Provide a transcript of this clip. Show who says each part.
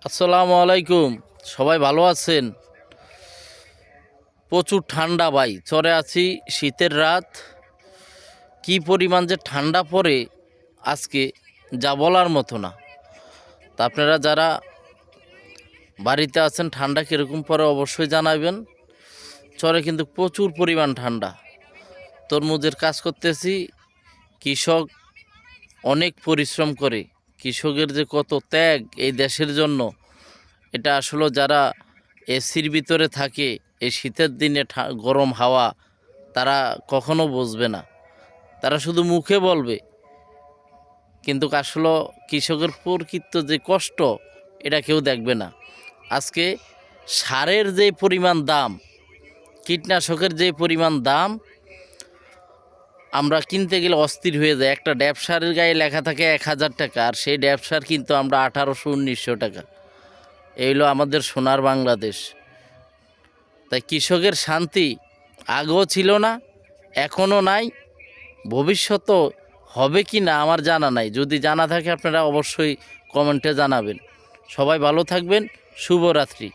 Speaker 1: আসসালামু আলাইকুম। সবাই ভালো আছেন? প্রচুর ঠান্ডা ভাই, চরে আছি, শীতের রাত। কি পরিমাণ যে ঠান্ডা পড়ে আজকে, যা বলার মতো না। তা আপনারা যারা বাড়িতে আছেন ঠান্ডা কীরকম পড়ে অবশ্যই জানাবেন। চরে কিন্তু প্রচুর পরিমাণ ঠান্ডা। তরমুজের কাজ করতেছি, কৃষক অনেক পরিশ্রম করে। কৃষকের যে কত ত্যাগ এই দেশের জন্য, এটা আসলে যারা এসির ভিতরে থাকে এই শীতের দিনে গরম হাওয়া, তারা কখনো বুঝবে না। তারা শুধু মুখে বলবে, কিন্তু আসলে কৃষকের প্রকৃত যে কষ্ট এটা কেউ দেখবে না। আজকে সারের যে পরিমাণ দাম, কীটনাশকের যে পরিমাণ দাম, আমরা কিনতে গেলে অস্থির হয়ে যায়। একটা ড্যাপ সারের গায়ে লেখা থাকে 1000 টাকা, আর সেই ড্যাপ সার কিন্তু আমরা 1800-1900 টাকা। এই হলো আমাদের সোনার বাংলাদেশ। তাই কৃষকের শান্তি আগেও ছিল না, এখনও নাই, ভবিষ্যতেও হবে কি না আমার জানা নাই। যদি জানা থাকে আপনারা অবশ্যই কমেন্টে জানাবেন। সবাই ভালো থাকবেন। শুভরাত্রি।